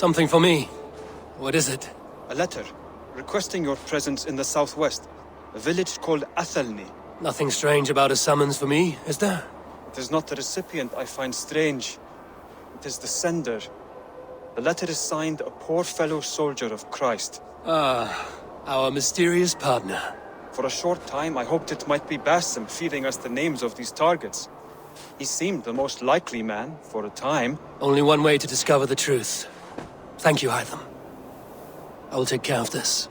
Something for me. What is it? A letter requesting your presence in the southwest, a village called Athelney. Nothing strange about a summons for me, is there? It is not the recipient I find strange. It is the sender. The letter is signed a poor fellow soldier of Christ. Ah, our mysterious partner. For a short time, I hoped it might be Basim feeding us the names of these targets. He seemed the most likely man, for a time. Only one way to discover the truth. Thank you, Hytham. I will take care of this.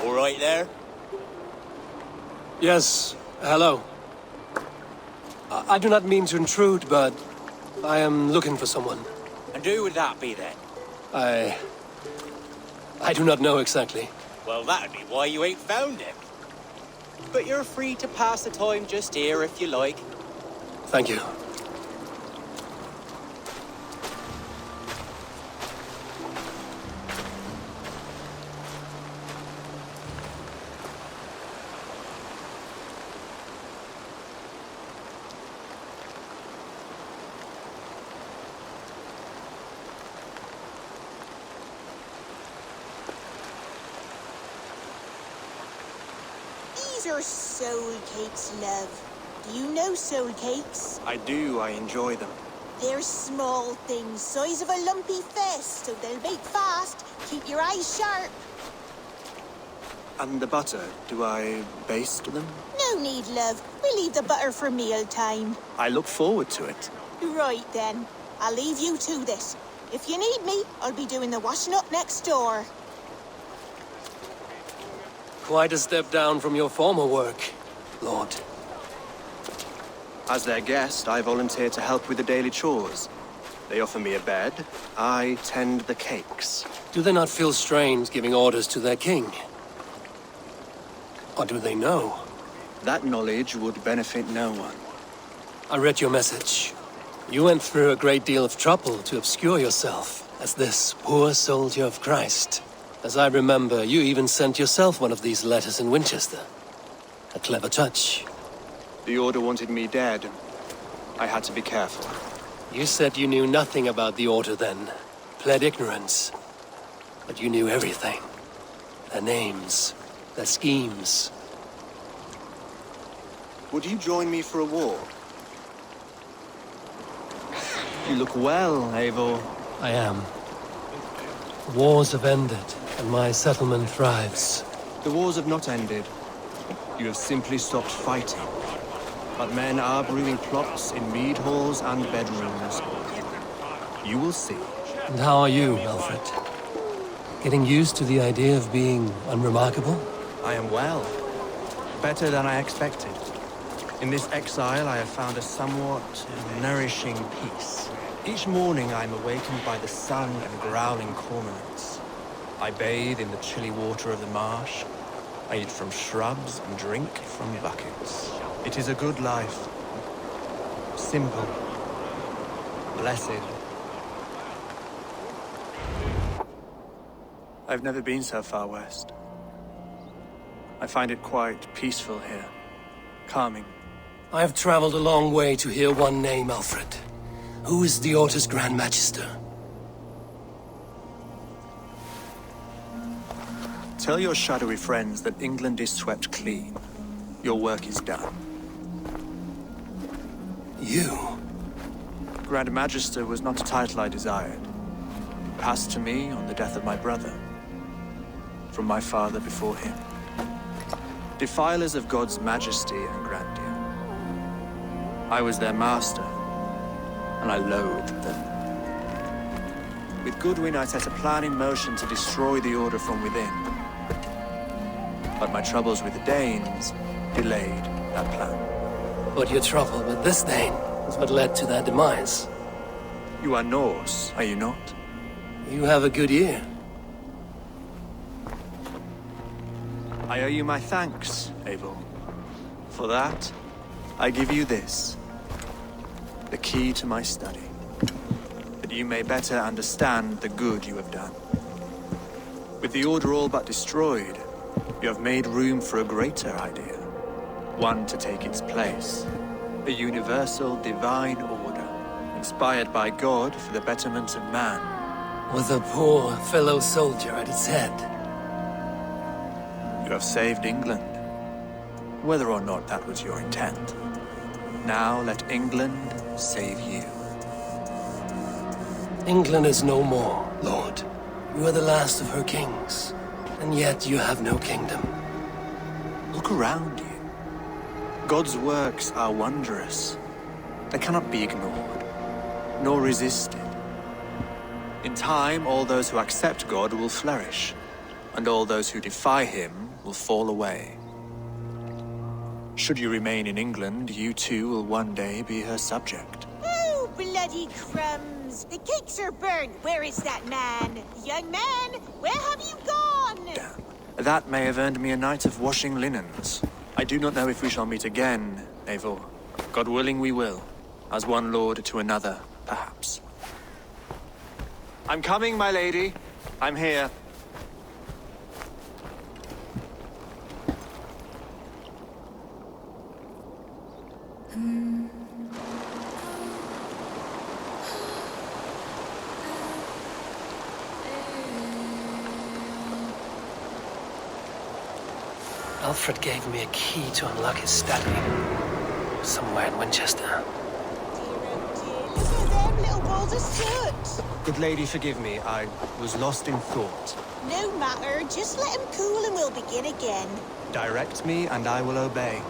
Right there? Yes, hello. I do not mean to intrude, but I am looking for someone. And who would that be then? I do not know exactly. Well, that'd be why you ain't found him. But you're free to pass the time just here if you like. Thank you. These are soul cakes, love. Do you know soul cakes? I do, I enjoy them. They're small things, size of a lumpy fist, so they'll bake fast. Keep your eyes sharp. And the butter, do I baste them? No need, love. We'll leave the butter for mealtime. I look forward to it. Right then. I'll leave you to this. If you need me, I'll be doing the washing up next door. Quite a step down from your former work, Lord. As their guest, I volunteer to help with the daily chores. They offer me a bed, I tend the cakes. Do they not feel strange giving orders to their king? What do they know? That knowledge would benefit no one. I read your message. You went through a great deal of trouble to obscure yourself as this poor soldier of Christ. As I remember, you even sent yourself one of these letters in Winchester. A clever touch. The Order wanted me dead. I had to be careful. You said you knew nothing about the Order then. Pled ignorance. But you knew everything. Their names, their schemes. Would you join me for a war? You look well, Eivor. I am. Wars have ended, and my settlement thrives. The wars have not ended. You have simply stopped fighting. But men are brewing plots in mead halls and bedrooms. You will see. And how are you, Alfred? Getting used to the idea of being unremarkable? I am well. Better than I expected. In this exile, I have found a somewhat nourishing peace. Each morning, I am awakened by the sun and growling cormorants. I bathe in the chilly water of the marsh. I eat from shrubs and drink from buckets. It is a good life. Simple. Blessed. I've never been so far west. I find it quite peaceful here. Calming. I have traveled a long way to hear one name, Alfred. Who is the Order's Grand Magister? Tell your shadowy friends that England is swept clean. Your work is done. You? Grand Magister was not a title I desired. It passed to me on the death of my brother. From my father before him. Defilers of God's majesty and grandeur. I was their master, and I loathed them. With Goodwin, I set a plan in motion to destroy the Order from within. But my troubles with the Danes delayed that plan. But your trouble with this Dane is what led to their demise. You are Norse, are you not? You have a good ear. I owe you my thanks, Abel. For that, I give you this. The key to my study. That you may better understand the good you have done. With the Order all but destroyed, you have made room for a greater idea. One to take its place. A universal divine order, inspired by God for the betterment of man. With a poor fellow soldier at its head. You have saved England, whether or not that was your intent. Now let England save you. England is no more, Lord. You are the last of her kings, and yet you have no kingdom. Look around you. God's works are wondrous. They cannot be ignored, nor resisted. In time, all those who accept God will flourish, and all those who defy him will fall away. Should you remain in England, you too will one day be her subject. Oh, bloody crumbs! The cakes are burnt. Where is that man? Young man, where have you gone? Damn. That may have earned me a night of washing linens. I do not know if we shall meet again, Eivor. God willing, we will. As one lord to another, perhaps. I'm coming, my lady. I'm here. Alfred gave me a key to unlock his study. Somewhere in Winchester. Look at them little balls of soot. Good lady, forgive me. I was lost in thought. No matter, just let him cool and we'll begin again. Direct me, and I will obey.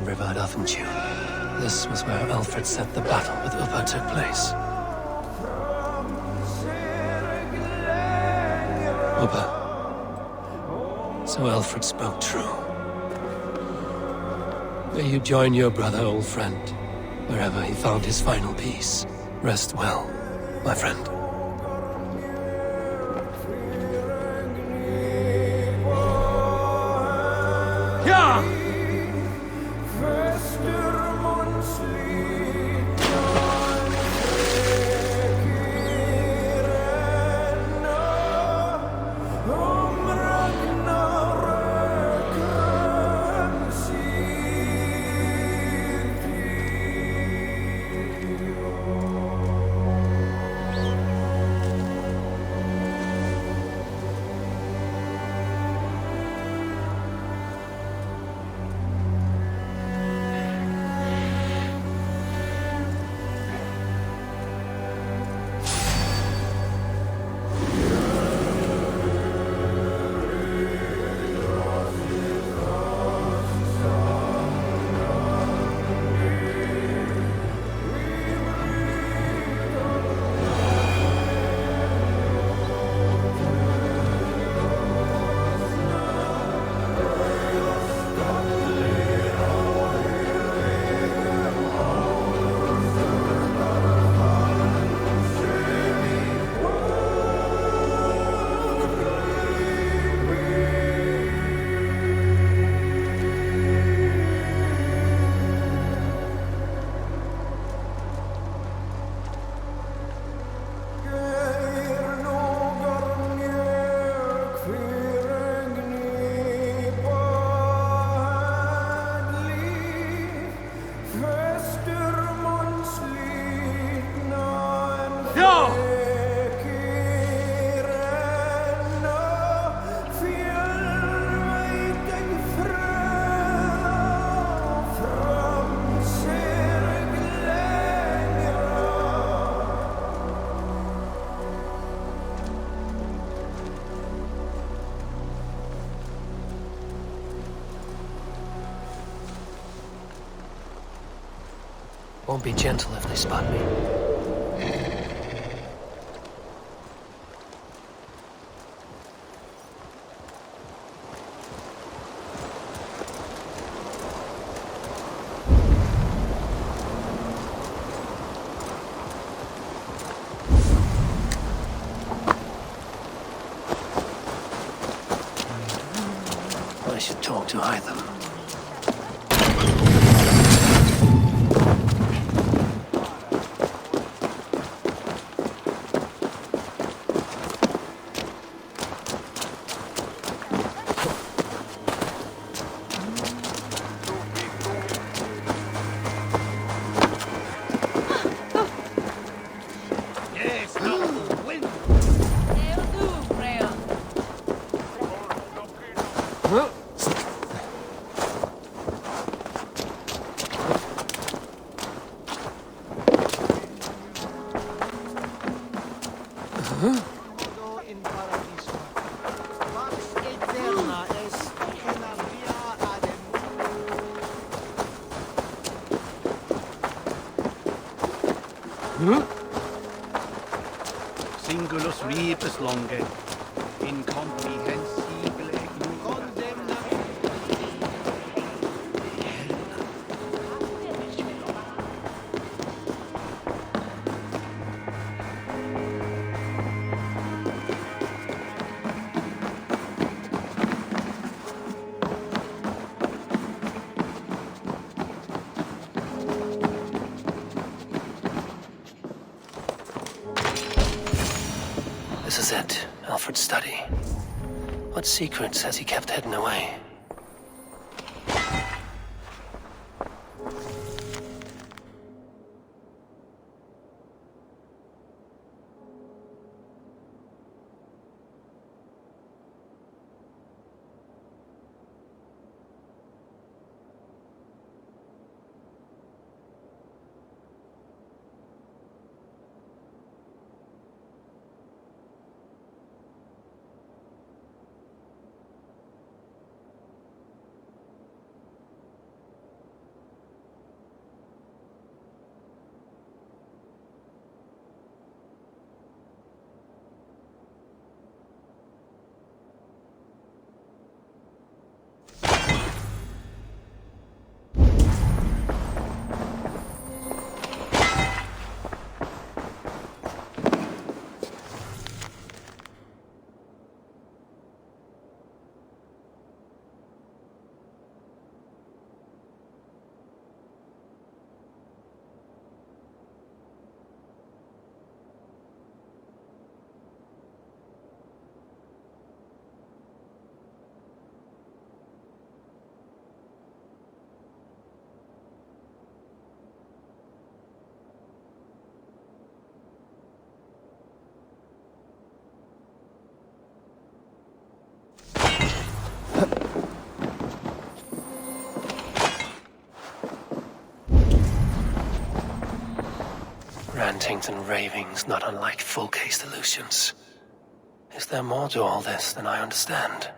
river at Athenchew. This was where Alfred said the battle with Uppa took place. Uppa. So Alfred spoke true. May you join your brother, old friend, wherever he found his final peace. Rest well, my friend. Ja! Won't be gentle if they spot me. I should talk to either. Singulus rebus longe, incomprehensible condemna. This is it, Alfred's study. What secrets has he kept hidden away? rantings and ravings not unlike full-case delusions. Is there more to all this than I understand?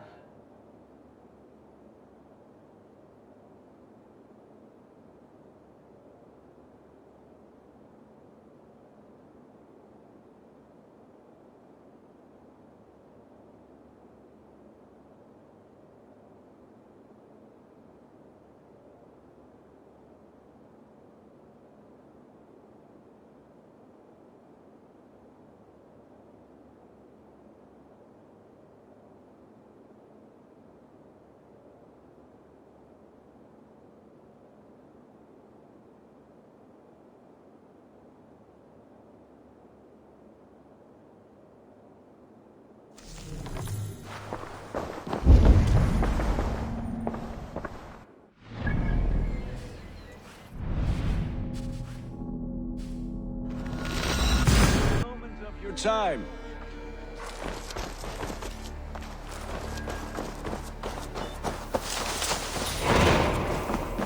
Time.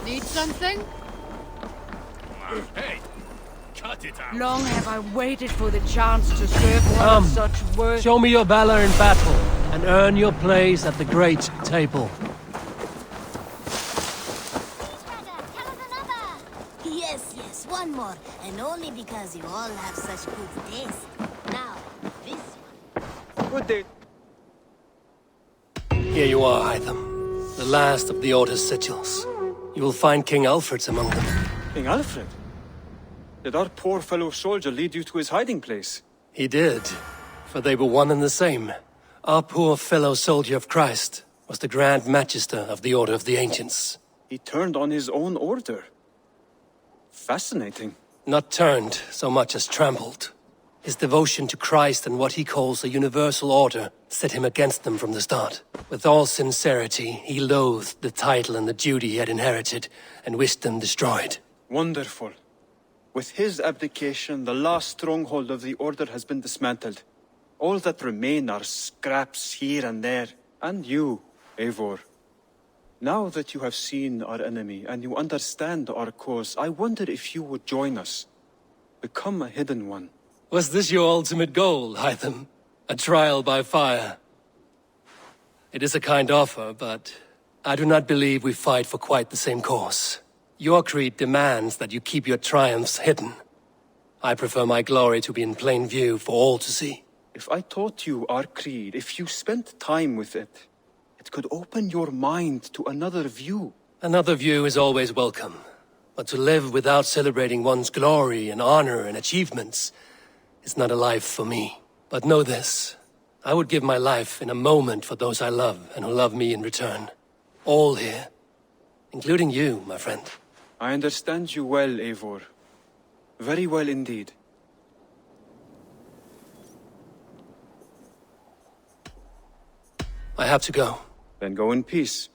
Need something? Hey, cut it out. Long have I waited for the chance to serve one of such worth. Show me your valor in battle, and earn your place at the great table. Yes, one more, and only because you all have such good taste. Now, this one. Good day. Here you are, Hytham. The last of the Order's sigils. You will find King Alfred's among them. King Alfred? Did our poor fellow soldier lead you to his hiding place? He did, for they were one and the same. Our poor fellow soldier of Christ was the Grand Magister of the Order of the Ancients. He turned on his own order. Fascinating. Not turned so much as trampled. His devotion to Christ and what he calls a universal order set him against them from the start. With all sincerity, he loathed the title and the duty he had inherited and wished them destroyed. Wonderful. With his abdication, the last stronghold of the Order has been dismantled. All that remain are scraps here and there. And you, Eivor. Now that you have seen our enemy and you understand our cause, I wonder if you would join us. Become a hidden one. Was this your ultimate goal, Hytham? A trial by fire? It is a kind offer, but I do not believe we fight for quite the same cause. Your creed demands that you keep your triumphs hidden. I prefer my glory to be in plain view for all to see. If I taught you our creed, if you spent time with it, it could open your mind to another view. Another view is always welcome. But to live without celebrating one's glory and honor and achievements is not a life for me. But know this, I would give my life in a moment for those I love and who love me in return. All here, including you, my friend. I understand you well, Eivor. Very well indeed. I have to go. Then go in peace.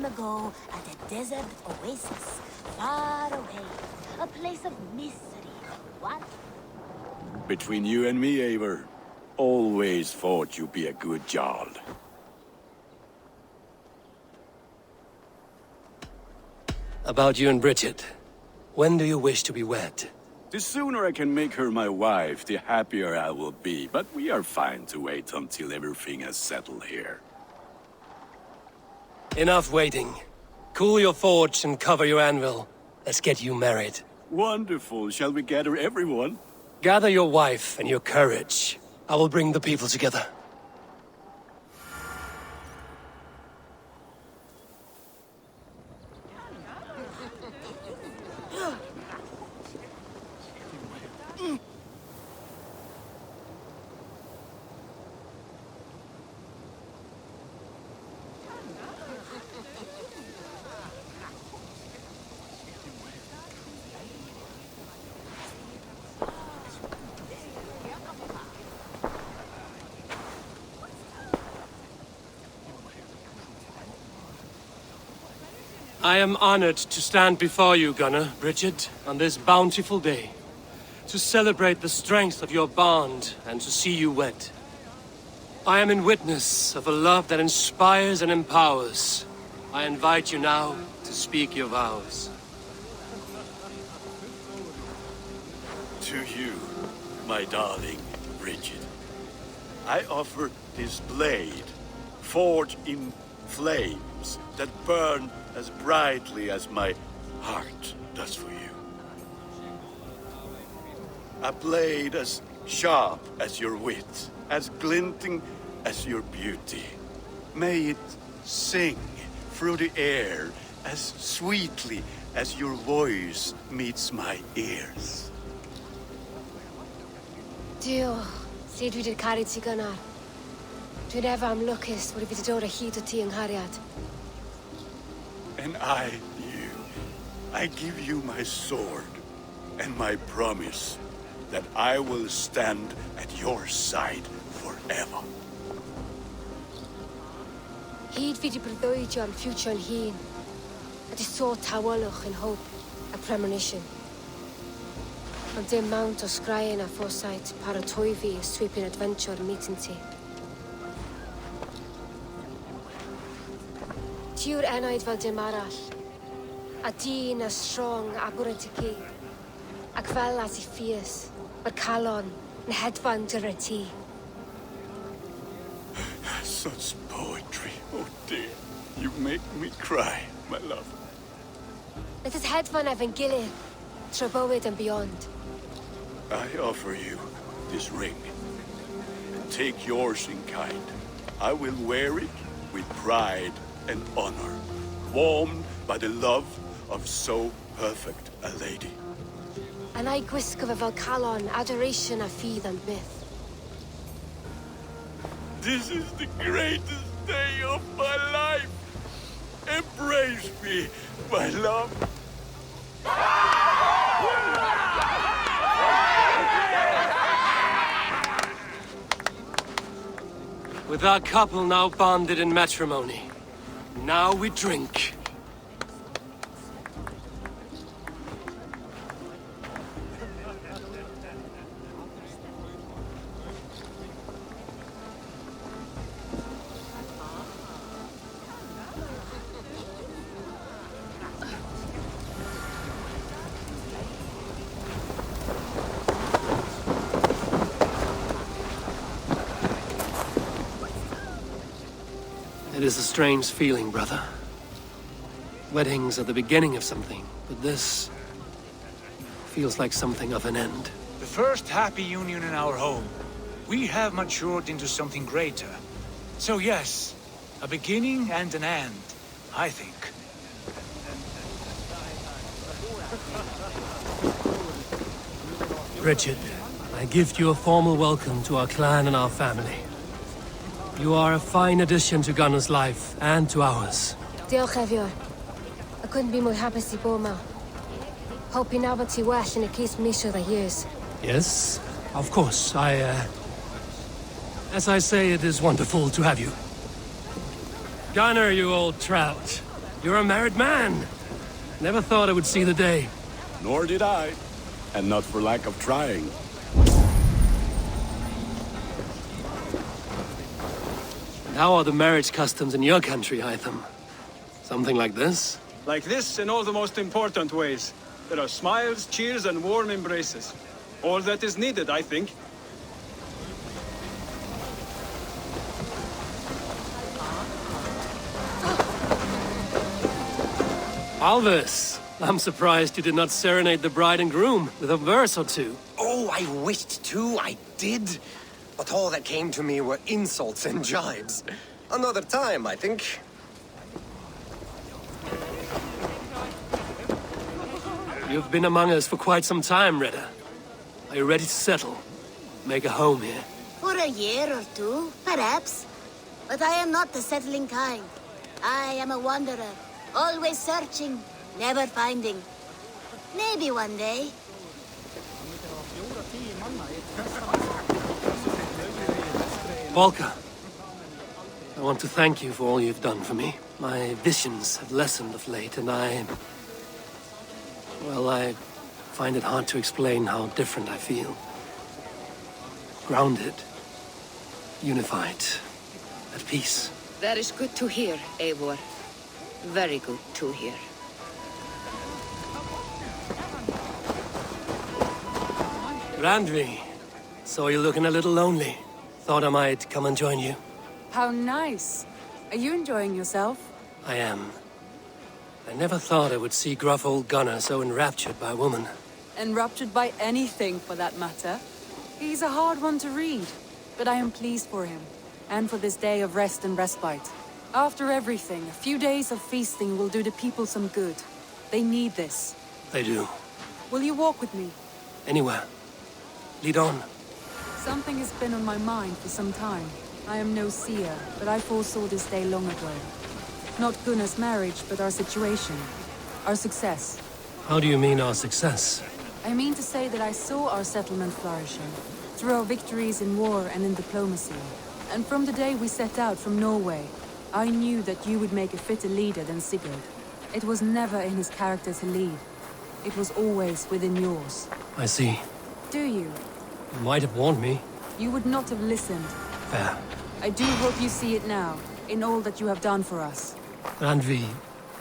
Ago at a desert oasis, far away, a place of mystery. What? Between you and me, Eivor, always thought you'd be a good Jarl. About you and Bridget, when do you wish to be wed? The sooner I can make her my wife, the happier I will be, but we are fine to wait until everything has settled here. Enough waiting. Cool your forge and cover your anvil. Let's get you married. Wonderful. Shall we gather everyone? Gather your wife and your courage. I will bring the people together. I am honored to stand before you, Gunnar, Bridget, on this bountiful day, to celebrate the strength of your bond and to see you wed. I am in witness of a love that inspires and empowers. I invite you now to speak your vows. To you, my darling Bridget, I offer this blade, forged in flames that burn as brightly as my heart does for you. A blade as sharp as your wit, as glinting as your beauty. May it sing through the air as sweetly as your voice meets my ears. Dio, sed vi det carit si Gunnar. Dwi'n efa am lwcus bod I fi dod o hyd o ti yng nghariad. And I give you my sword and my promise that I will stand at your side forever. Hyd fi di breuddwydio am future yn hun, a di so tawolwch yn hope a premonition. Ond dim mount o sgraen a foresight paratoi fi a sweeping adventure meeting ti. Tiw'r enaid fel dim arall, a dyn as strong agor at I gi, ac fel as I ffies, mae'r calon yn hedfan dyr y ti. Such poetry, oh dear. You make me cry, my love. Let us hedfan efo'n gilydd, tro bywyd and beyond. I offer you this ring. And take yours in kind. I will wear it with pride and honor, warmed by the love of so perfect a lady. And I gwisgo fe fel calon, adoration a ffydd and myth. This is the greatest day of my life. Embrace me, my love. With our couple now bonded in matrimony, now we drink. It is a strange feeling, brother. Weddings are the beginning of something, but this feels like something of an end. The first happy union in our home. We have matured into something greater. So yes, a beginning and an end, I think. Richard, I give you a formal welcome to our clan and our family. You are a fine addition to Gunnar's life and to ours. Diolch Efior. I couldn't be more happy to bo ma. Hope you now but ti well in a case misio the years. Yes, of course. As I say, it is wonderful to have you. Gunnar, you old trout. You're a married man. Never thought I would see the day. Nor did I. And not for lack of trying. How are the marriage customs in your country, Hytham? Something like this? Like this in all the most important ways. There are smiles, cheers, and warm embraces. All that is needed, I think. Alvis, I'm surprised you did not serenade the bride and groom with a verse or two. Oh, I wished to, I did. But all that came to me were insults and jibes. Another time, I think. You've been among us for quite some time, Redda. Are you ready to settle? Make a home here? For a year or two, perhaps. But I am not the settling kind. I am a wanderer, always searching, never finding. Maybe one day. Volker, I want to thank you for all you've done for me. My visions have lessened of late, and I find it hard to explain how different I feel. Grounded, unified, at peace. That is good to hear, Eivor. Very good to hear. Randvi, saw you looking a little lonely. Thought I might come and join you. How nice. Are you enjoying yourself? I am. I never thought I would see gruff old Gunnar so enraptured by a woman. Enraptured by anything, for that matter. He's a hard one to read, but I am pleased for him, and for this day of rest and respite. After everything, a few days of feasting will do the people some good. They need this. They do. Will you walk with me? Anywhere. Lead on. Something has been on my mind for some time. I am no seer, but I foresaw this day long ago. Not Gunnar's marriage, but our situation. Our success. How do you mean our success? I mean to say that I saw our settlement flourishing, through our victories in war and in diplomacy. And from the day we set out from Norway, I knew that you would make a fitter leader than Sigurd. It was never in his character to lead. It was always within yours. I see. Do you? You might have warned me. You would not have listened. Fair. I do hope you see it now, in all that you have done for us. Randvi,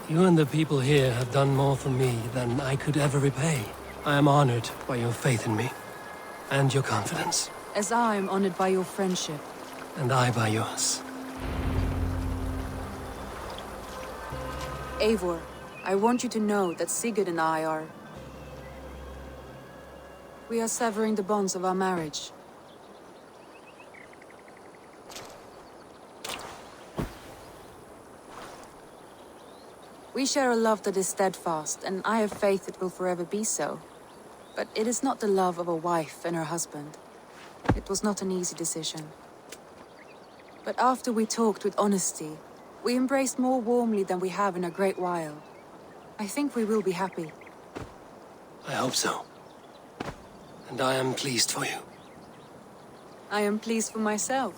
you and the people here have done more for me than I could ever repay. I am honored by your faith in me, and your confidence. As I am honored by your friendship. And I by yours. Eivor, I want you to know that Sigurd and I are... We are severing the bonds of our marriage. We share a love that is steadfast, and I have faith it will forever be so. But it is not the love of a wife and her husband. It was not an easy decision. But after we talked with honesty, we embraced more warmly than we have in a great while. I think we will be happy. I hope so. And I am pleased for you. I am pleased for myself.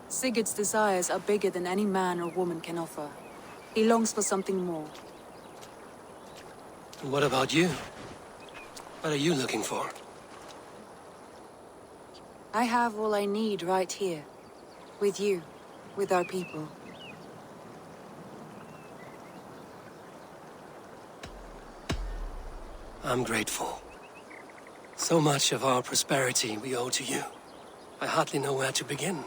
Sigurd's desires are bigger than any man or woman can offer. He longs for something more. And what about you? What are you looking for? I have all I need right here. With you. With our people. I'm grateful. So much of our prosperity we owe to you. I hardly know where to begin.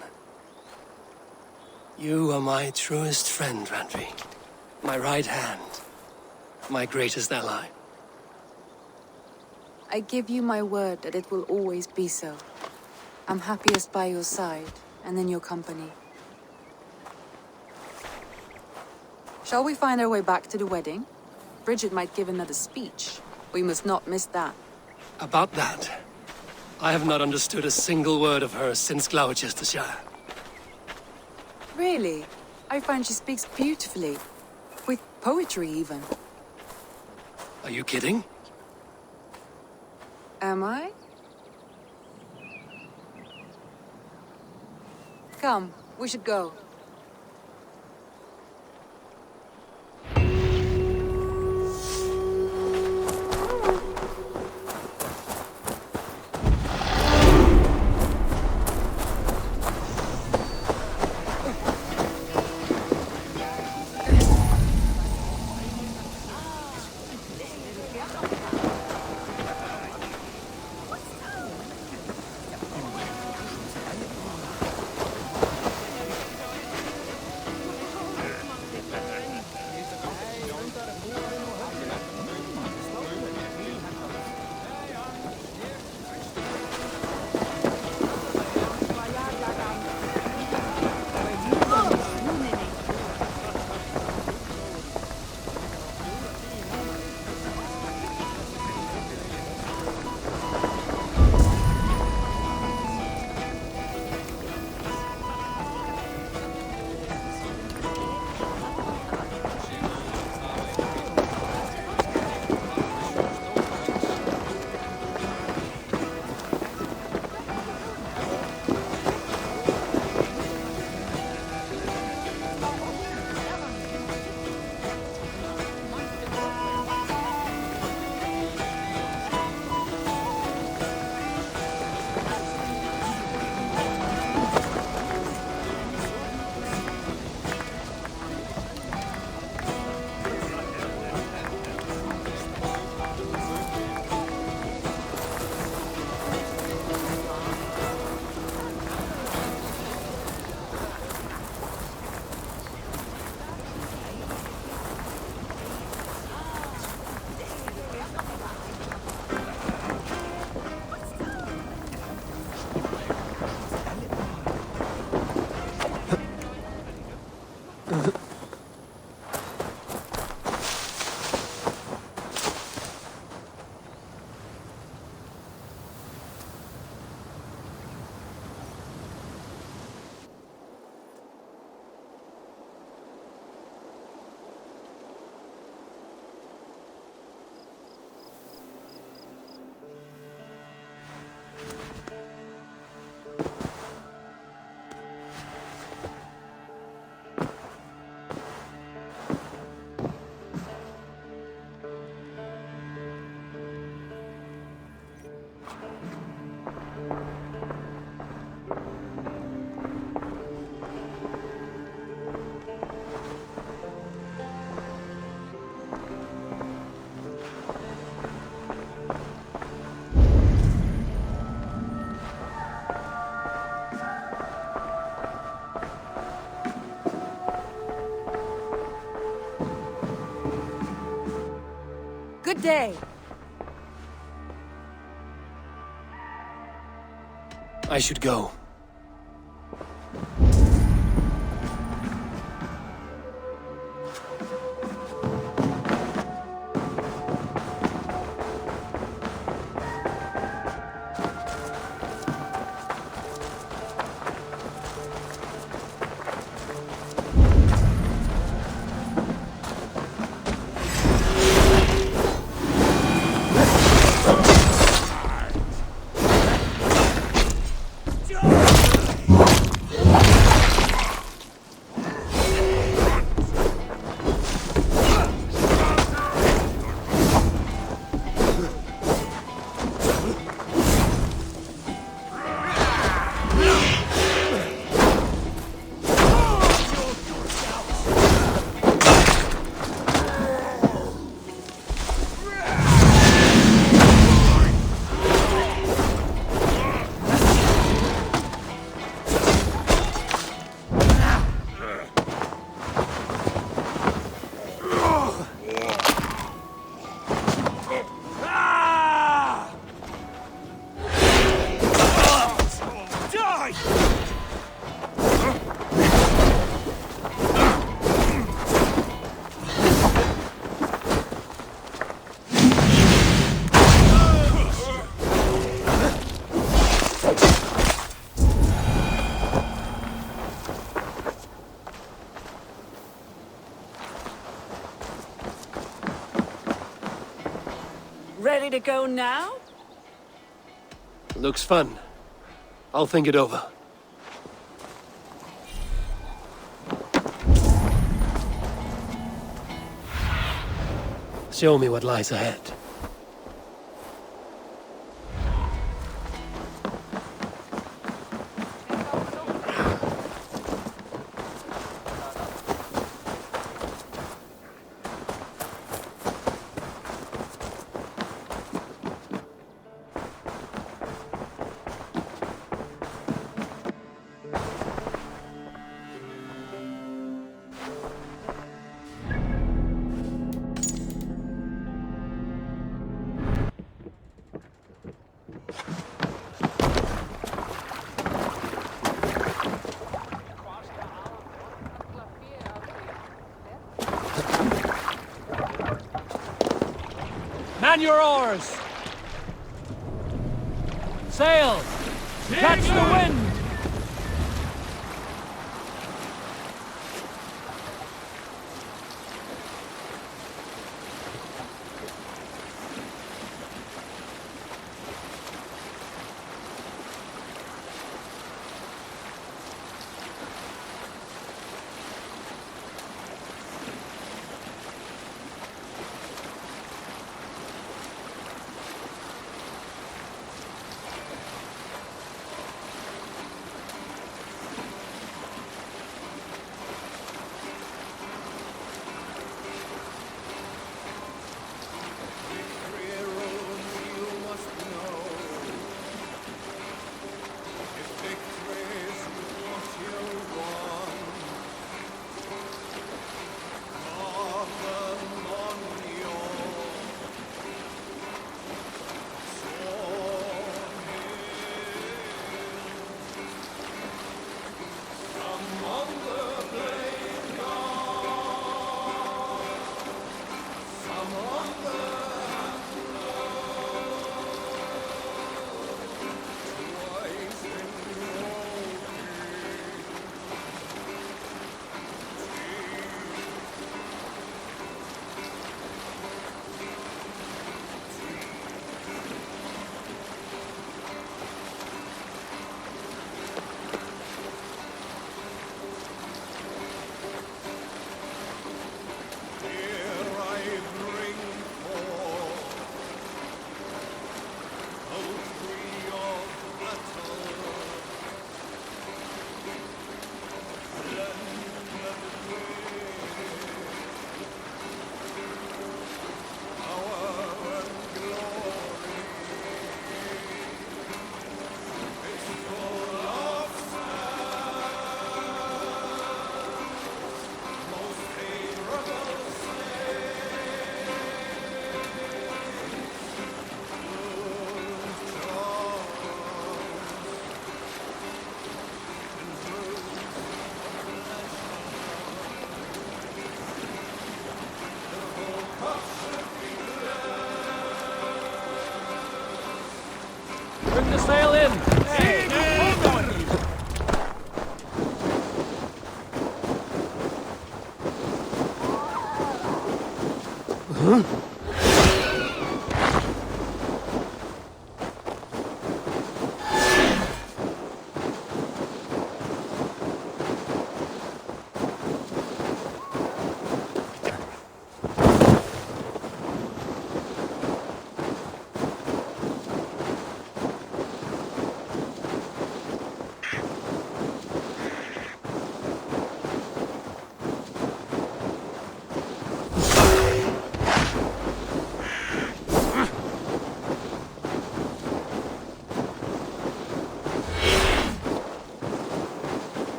You are my truest friend, Randvi. My right hand. My greatest ally. I give you my word that it will always be so. I'm happiest by your side, and in your company. Shall we find our way back to the wedding? Bridget might give another speech. We must not miss that. About that, I have not understood a single word of hers since Gloucestershire. Really? I find she speaks beautifully. With poetry, even. Are you kidding? Am I? Come, we should go. Good day. I should go. Ready to go now? Looks fun. I'll think it over. Show me what lies ahead. Man your oars! Sail! Catch the wind! Huh?